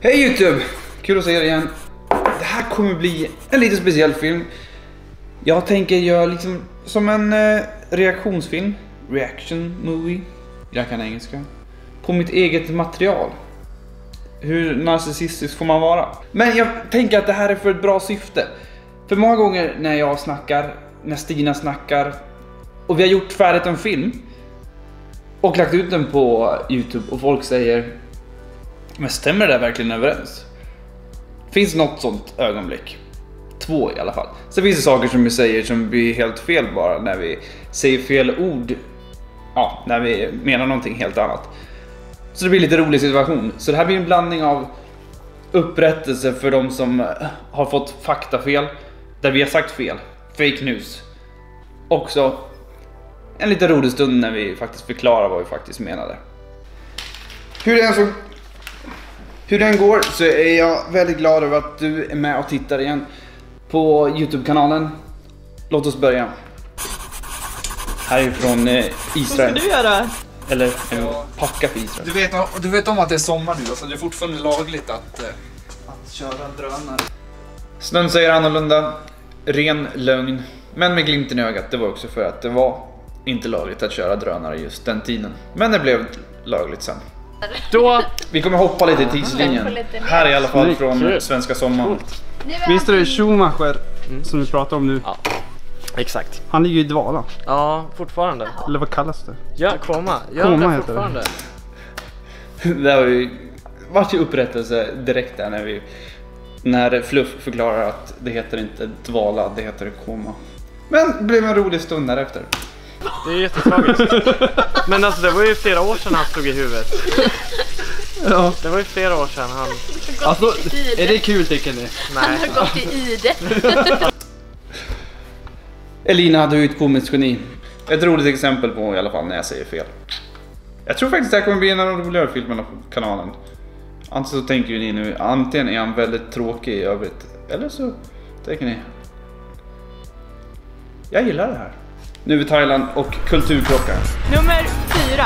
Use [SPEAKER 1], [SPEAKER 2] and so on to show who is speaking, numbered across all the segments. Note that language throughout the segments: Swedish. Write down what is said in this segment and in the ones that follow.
[SPEAKER 1] Hej YouTube! Kul att se er igen. Det här kommer bli en lite speciell film. Jag tänker göra liksom som en reaktionsfilm. Reaction movie. Jag kan engelska. På mitt eget material. Hur narcissistisk får man vara? Men jag tänker att det här är för ett bra syfte. För många gånger när jag snackar, när Stina snackar och vi har gjort färdigt en film och lagt ut den på YouTube och folk säger: men stämmer det verkligen överens? Finns något sånt ögonblick? 2 i alla fall. Så finns det saker som vi säger som blir helt fel bara när vi säger fel ord. Ja, när vi menar någonting helt annat. Så det blir lite rolig situation. Så det här blir en blandning av upprättelse för de som har fått faktafel, där vi har sagt fel, fake news. Också en lite rolig stund när vi faktiskt förklarar vad vi faktiskt menade. Hur den går så är jag väldigt glad över att du är med och tittar igen på YouTube-kanalen. Låt oss börja. Här är från Israel.
[SPEAKER 2] Vad ska du göra?
[SPEAKER 1] Eller packa för Israel.
[SPEAKER 3] Du vet om att det är sommar nu, alltså det är fortfarande lagligt att köra drönare.
[SPEAKER 1] Snön säger annorlunda. Ren lögn. Men med glimten i ögat. Det var också för att det var inte lagligt att köra drönare just den tiden. Men det blev lagligt sen.
[SPEAKER 2] Då.
[SPEAKER 1] Vi kommer hoppa lite i tidslinjen. Här är i alla fall från Svenska sommaren.
[SPEAKER 4] Visst är det Schumacher som vi pratar om nu?
[SPEAKER 5] Ja, exakt.
[SPEAKER 4] Han ligger ju i dvala.
[SPEAKER 5] Ja, fortfarande.
[SPEAKER 4] Eller vad kallas det?
[SPEAKER 5] Ja, koma. Ja,
[SPEAKER 4] Koma
[SPEAKER 5] det
[SPEAKER 4] heter
[SPEAKER 5] fortfarande.
[SPEAKER 1] Det har ju varit ju upprättelse direkt där när Fluff förklarar att det heter inte dvala, det heter koma. Men det blev en rolig stund därefter.
[SPEAKER 5] Det är jättetragiskt. Men alltså det var ju flera år sedan han stod i huvudet.
[SPEAKER 4] Ja.
[SPEAKER 5] Det var ju flera år sedan han...
[SPEAKER 4] Alltså, är det kul tycker ni?
[SPEAKER 5] Nej.
[SPEAKER 2] Han har gått i ide.
[SPEAKER 1] Elina hade ju ett komiskt geni. Ett roligt exempel på i alla fall när jag säger fel. Jag tror faktiskt att det här kommer bli en av de roligare filmerna på kanalen. Antingen så tänker ni nu, antingen är han väldigt tråkig i övrigt, eller så tänker ni: jag gillar det här. Nu är vi i Thailand och kulturklockan.
[SPEAKER 2] Nummer 4.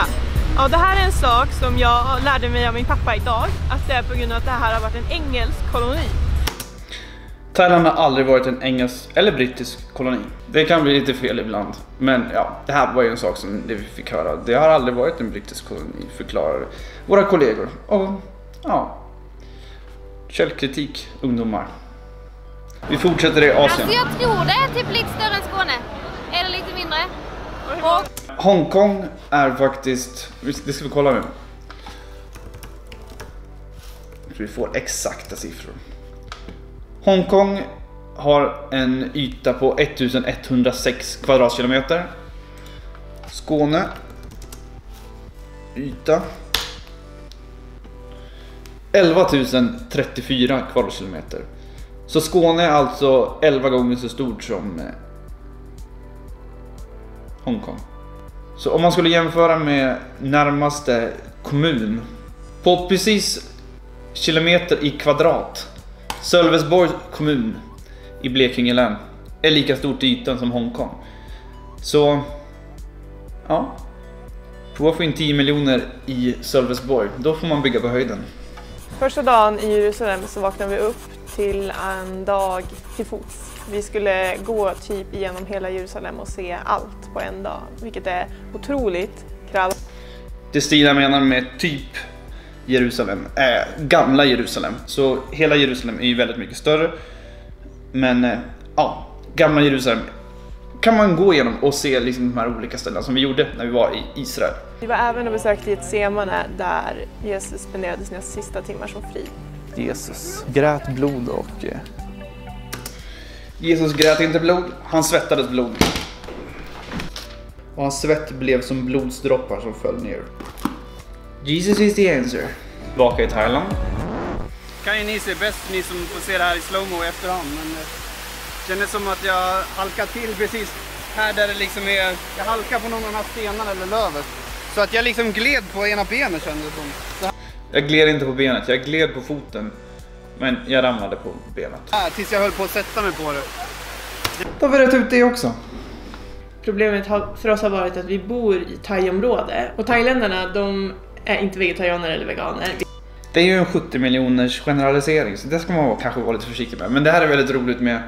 [SPEAKER 2] Ja, det här är en sak som jag lärde mig av min pappa idag. Att det är på grund av att det här har varit en engelsk koloni.
[SPEAKER 1] Thailand har aldrig varit en engelsk eller brittisk koloni. Det kan bli lite fel ibland. Men ja, det här var ju en sak som vi fick höra. Det har aldrig varit en brittisk koloni, förklarar våra kollegor. Och ja, källkritik, ungdomar. Vi fortsätter i Asien.
[SPEAKER 6] Alltså jag tror det är typ lite större än Skåne. Eller lite mindre. Och
[SPEAKER 1] Hongkong är faktiskt, det ska vi kolla nu. Så vi får exakta siffror. Hongkong har en yta på 1106 kvadratkilometer. Skåne yta 11 034 kvadratkilometer. Så Skåne är alltså 11 gånger så stort som Hongkong. Så om man skulle jämföra med närmaste kommun på precis kilometer i kvadrat, Sölvesborgs kommun i Blekinge län är lika stort i ytan som Hongkong. Så ja, prova att få in 10 miljoner i Sölvesborg, då får man bygga på höjden.
[SPEAKER 2] Första dagen i Jerusalem så vaknade vi upp till en dag till fots. Vi skulle gå typ igenom hela Jerusalem och se allt på en dag, vilket är otroligt krallt.
[SPEAKER 1] Det Stina menar med typ Jerusalem är gamla Jerusalem. Så hela Jerusalem är ju väldigt mycket större. Men ja, gamla Jerusalem kan man gå igenom och se liksom de här olika ställena som vi gjorde när vi var i Israel.
[SPEAKER 2] Vi var även och besökte ett Getsemane där Jesus spenderade sina sista timmar som fri.
[SPEAKER 3] Jesus grät blod och...
[SPEAKER 1] Jesus grät inte blod, han svettades blod. Och hans svett blev som blodsdroppar som föll ner. Jesus is the answer. Tillbaka i Thailand.
[SPEAKER 7] Kan ju ni se bäst, ni som får se det här i slowmo i efterhand, men det kändes som att jag halkade till precis här där det liksom är, jag halkar på någon av de här stenarna eller lövet. Så att jag liksom gled på ena benet kändes som.
[SPEAKER 1] Jag gled inte på benet, jag gled på foten. Men jag ramlade på benet.
[SPEAKER 7] Tills jag höll på att sätta mig på det.
[SPEAKER 1] Då har vi rätt ut det också.
[SPEAKER 2] Problemet för oss har varit att vi bor i thai-område och thailändarna, de är inte vegetarianer eller veganer.
[SPEAKER 1] Det är ju en 70 miljoners generalisering, så det ska man kanske vara lite försiktig med. Men det här är väldigt roligt med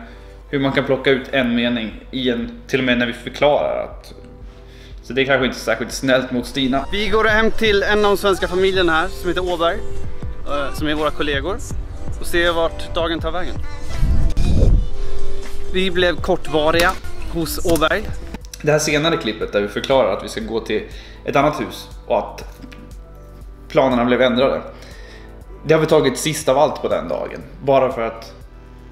[SPEAKER 1] hur man kan plocka ut en mening i en, till och med när vi förklarar att... Så det är kanske inte särskilt snällt mot Stina.
[SPEAKER 7] Vi går hem till en av de svenska familjerna här som heter Åberg, som är våra kollegor, och ser vart dagen tar vägen. Vi blev kortvariga hos Åberg.
[SPEAKER 1] Det här senare klippet där vi förklarar att vi ska gå till ett annat hus och att planerna blev ändrade. Det har vi tagit sist av allt på den dagen. Bara för att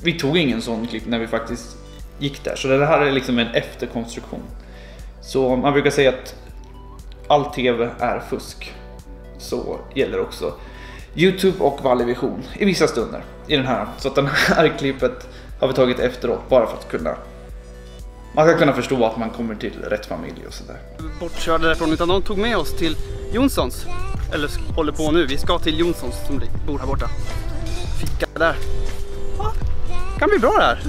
[SPEAKER 1] vi tog ingen sån klipp när vi faktiskt gick där. Så det här är liksom en efterkonstruktion. Så man brukar säga att all tv är fusk. Så gäller också YouTube och Valleyvision i vissa stunder i den här. Så att den här klippet har vi tagit efteråt bara för att kunna... Man ska kunna förstå att man kommer till rätt familj och sådär.
[SPEAKER 7] Bortkörde därifrån, utan de tog med oss till Jonssons. Eller håller på nu, vi ska till Jonssons som bor här borta. Fika där. Ja, kan bli bra det här.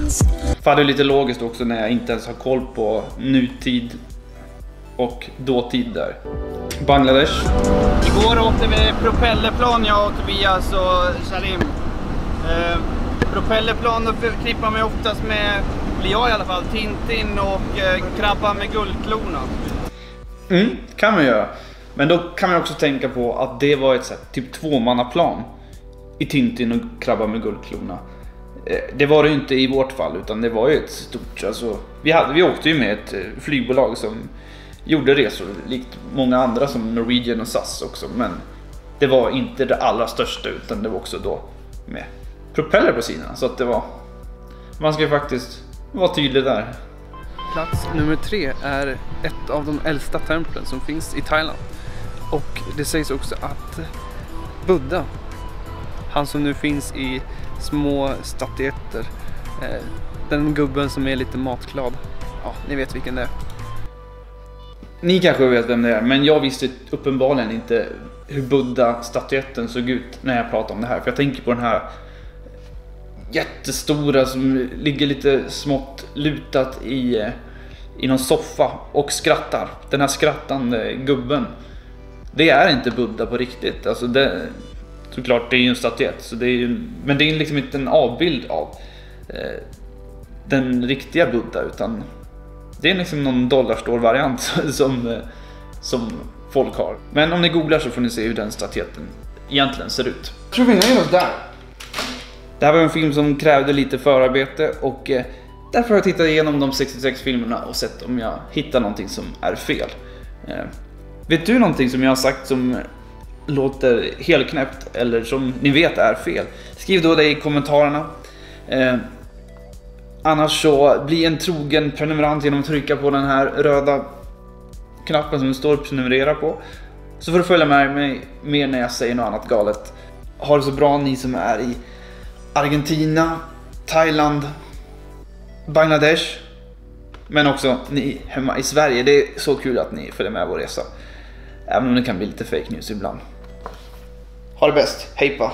[SPEAKER 1] För det är lite logiskt också när jag inte ens har koll på nutid och dåtid där. Bangladesh.
[SPEAKER 7] Igår åkte vi propellerplan, jag och Tobias och Salim. Propellerplan förknippar mig oftast med, eller jag i alla fall, Tintin och Krabba med guldklorna.
[SPEAKER 1] Kan man göra. Men då kan man också tänka på att det var ett typ tvåmannaplan i Tintin och Krabba med guldklorna. Det var det ju inte i vårt fall, utan det var ju ett stort, alltså, vi åkte ju med ett flygbolag som gjorde resor likt många andra som Norwegian och SAS också, men det var inte det allra största, utan det var också då med propeller på sidan, så att det var, man ska ju faktiskt vara tydlig där.
[SPEAKER 8] Plats nummer 3 är ett av de äldsta templen som finns i Thailand. Och det sägs också att Buddha, han som nu finns i små statyetter, den gubben som är lite matglad, ja, ni vet vilken det är.
[SPEAKER 1] Ni kanske vet vem det är, men jag visste uppenbarligen inte hur Buddha-statyetten såg ut när jag pratade om det här. För jag tänker på den här jättestora som ligger lite smått lutat i någon soffa och skrattar. Den här skrattande gubben. Det är inte Buddha på riktigt. Alltså det, såklart det är ju en statyett, så det är ju, men det är liksom inte en avbild av den riktiga Buddha, utan det är liksom någon dollarstore-variant som folk har. Men om ni googlar så får ni se hur den statyetten egentligen ser ut. Jag tror vi nöjer oss där. Det här var en film som krävde lite förarbete och därför har jag tittat igenom de 66 filmerna och sett om jag hittar någonting som är fel. Vet du någonting som jag har sagt som låter helknäppt eller som ni vet är fel? Skriv då det i kommentarerna. Annars så bli en trogen prenumerant genom att trycka på den här röda knappen som det står prenumerera på. Så får du följa med mig mer när jag säger något annat galet. Ha det så bra ni som är i Argentina, Thailand, Bangladesh, men också ni hemma i Sverige. Det är så kul att ni följer med vår resa. Även om det kan bli lite fake news ibland. Ha det bäst, hej pa!